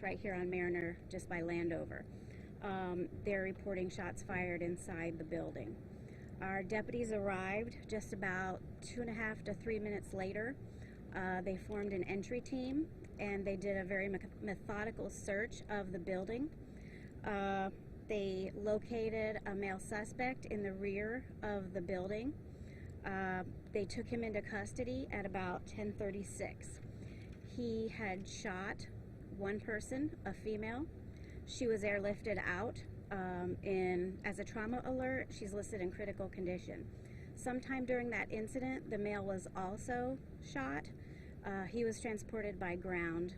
right here on Mariner, just by Landover. They're reporting shots fired inside the building. Our deputies arrived just about 2.5 to 3 minutes later. They formed an entry team and they did a very methodical search of the building. They located a male suspect in the rear of the building. They took him into custody at about 10:36. He had shot one person, a female. She was airlifted out as a trauma alert. She's listed in critical condition. Sometime during that incident, the male was also shot. He was transported by ground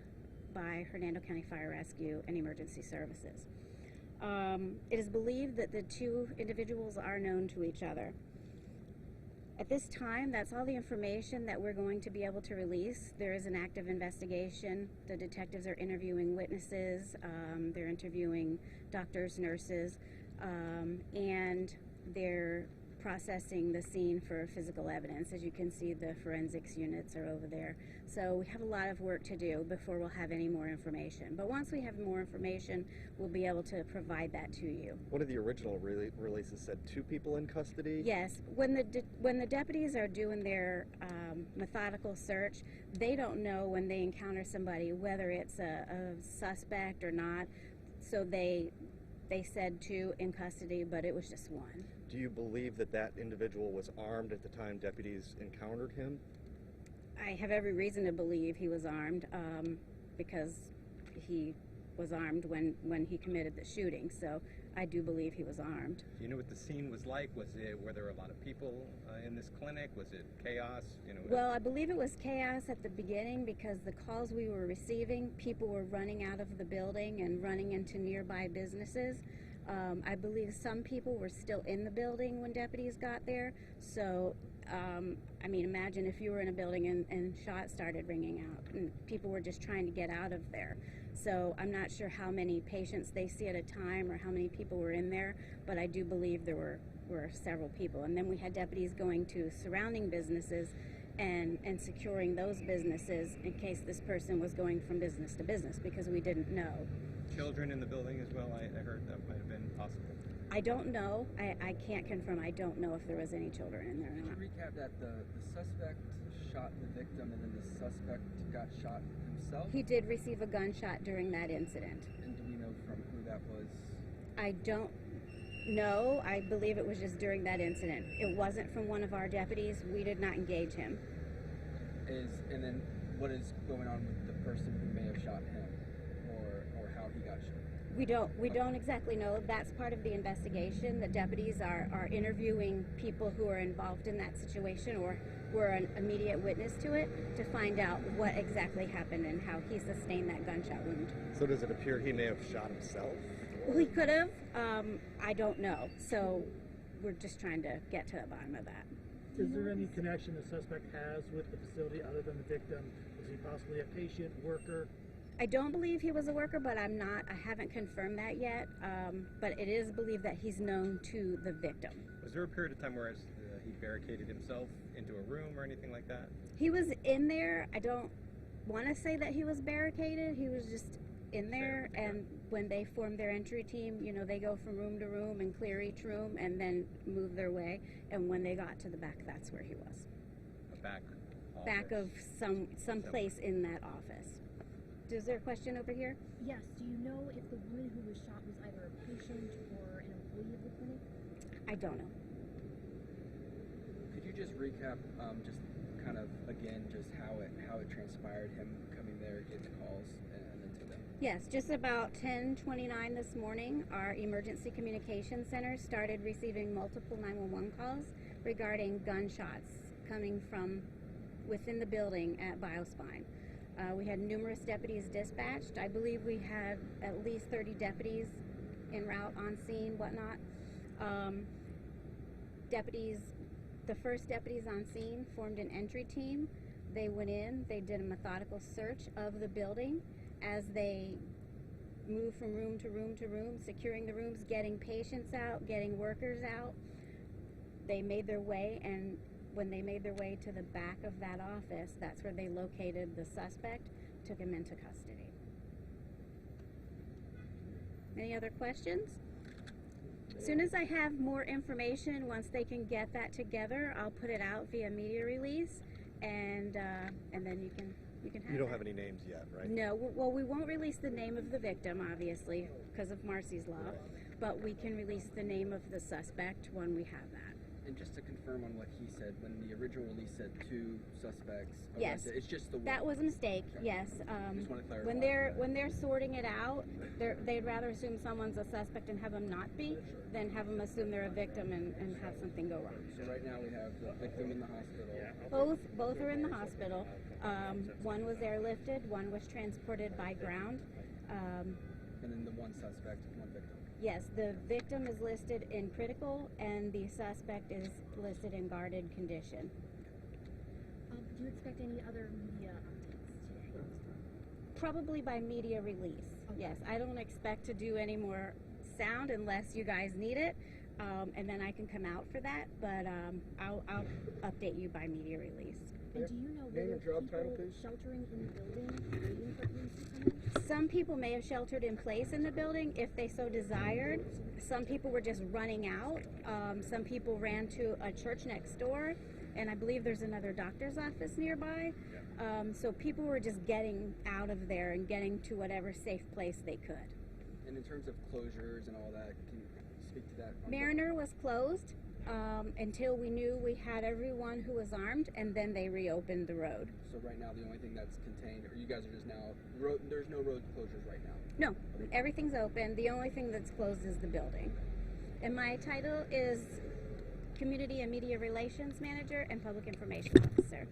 by Hernando County Fire Rescue and Emergency Services. It is believed that the two individuals are known to each other. At this time, that's all the information that we're going to be able to release. There is an active investigation. The detectives are interviewing witnesses, they're interviewing doctors, nurses, and they're processing the scene for physical evidence. As you can see, the forensics units are over there. So we have a lot of work to do before we'll have any more information. But once we have more information, we'll be able to provide that to you. One of the original releases said 2 people in custody? Yes. When the deputies are doing their methodical search, they don't know when they encounter somebody whether it's a suspect or not. So they said 2 in custody, but it was just 1. Do you believe that that individual was armed at the time deputies encountered him? I have every reason to believe he was armed because he was armed when he committed the shooting. So I do believe he was armed. Do you know what the scene was like? Were there a lot of people in this clinic? Was it chaos? Well, I believe it was chaos at the beginning because the calls we were receiving, people were running out of the building and running into nearby businesses. I believe some people were still in the building when deputies got there. So, I mean, imagine if you were in a building and shots started ringing out and people were just trying to get out of there. So I'm not sure how many patients they see at a time or how many people were in there, but I do believe there were several people. And then we had deputies going to surrounding businesses and securing those businesses in case this person was going from business to business because we didn't know. Children in the building as well? I heard that might have been possible. I don't know. I can't confirm. I don't know if there was any children in there or not. Could you recap that the suspect shot the victim and then the suspect got shot himself? He did receive a gunshot during that incident. And do we know from who that was? I don't know. I believe it was just during that incident. It wasn't from one of our deputies. We did not engage him. And then what is going on with the person who may have shot him? Or how he got shot? We don't exactly know. That's part of the investigation. The deputies are interviewing people who are involved in that situation or were an immediate witness to it to find out what exactly happened and how he sustained that gunshot wound. So does it appear he may have shot himself? Well, he could have. I don't know. So we're just trying to get to the bottom of that. Is there any connection the suspect has with the facility other than the victim? Was he possibly a patient, worker? I don't believe he was a worker, but I haven't confirmed that yet. But it is believed that he's known to the victim. Was there a period of time where he barricaded himself into a room or anything like that? He was in there. I don't want to say that he was barricaded. He was just in there, and when they form their entry team, they go from room to room and clear each room and then move their way. And when they got to the back, that's where he was. A back office? Back of some place in that office. Is there a question over here? Yes. Do you know if the woman who was shot was either a patient or an employee of the clinic? I don't know. Could you just recap, just kind of again, just how it transpired, him coming there, getting calls, and then to them? Yes, just about 10:29 this morning, our emergency communication center started receiving multiple 911 calls regarding gunshots coming from within the building at BioSpine. We had numerous deputies dispatched. I believe we had at least 30 deputies en route, on scene, whatnot. The first deputies on scene formed an entry team. They went in, they did a methodical search of the building as they moved from room to room to room, securing the rooms, getting patients out, getting workers out. They made their way, and when they made their way to the back of that office, that's where they located the suspect, took him into custody. Any other questions? As soon as I have more information, once they can get that together, I'll put it out via media release, and then you can have You don't that. have any names yet, right? No, well, we won't release the name of the victim, obviously, because of Marcy's law, but we can release the name of the suspect when we have that. And just to confirm on what he said, when the original release said 2 suspects Yes. arrested, it's just the one. That was a mistake. Okay. Yes. Just want to clarify. When they're sorting it out, they'd rather assume someone's a suspect and have them not be, than have them assume they're a victim and have something go wrong. So right now we have the victim in the hospital. Both are in the hospital. One was airlifted. One was transported by ground. And then the one suspect, one victim. Yes, the victim is listed in critical, and the suspect is listed in guarded condition. Do you expect any other media updates today? Probably by media release. Okay. Yes, I don't expect to do any more sound unless you guys need it, and then I can come out for that. But I'll update you by media release. And do you know Name whether and job people title, please. sheltering in the building waiting for police to come in? Some people may have sheltered in place in the building if they so desired. Some people were just running out. Some people ran to a church next door, and I believe there's another doctor's office nearby. So people were just getting out of there and getting to whatever safe place they could. And in terms of closures and all that, can you speak to that? Mariner was closed until we knew we had everyone who was armed, and then they reopened the road. So right now the only thing that's contained, or you guys are just now, there's no road closures right now. No, everything's open. The only thing that's closed is the building. And my title is Community and Media Relations Manager and Public Information Officer.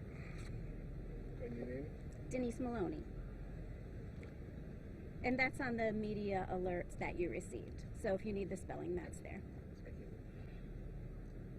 And your name? Denise Maloney. And that's on the media alerts that you received. So if you need the spelling, that's there.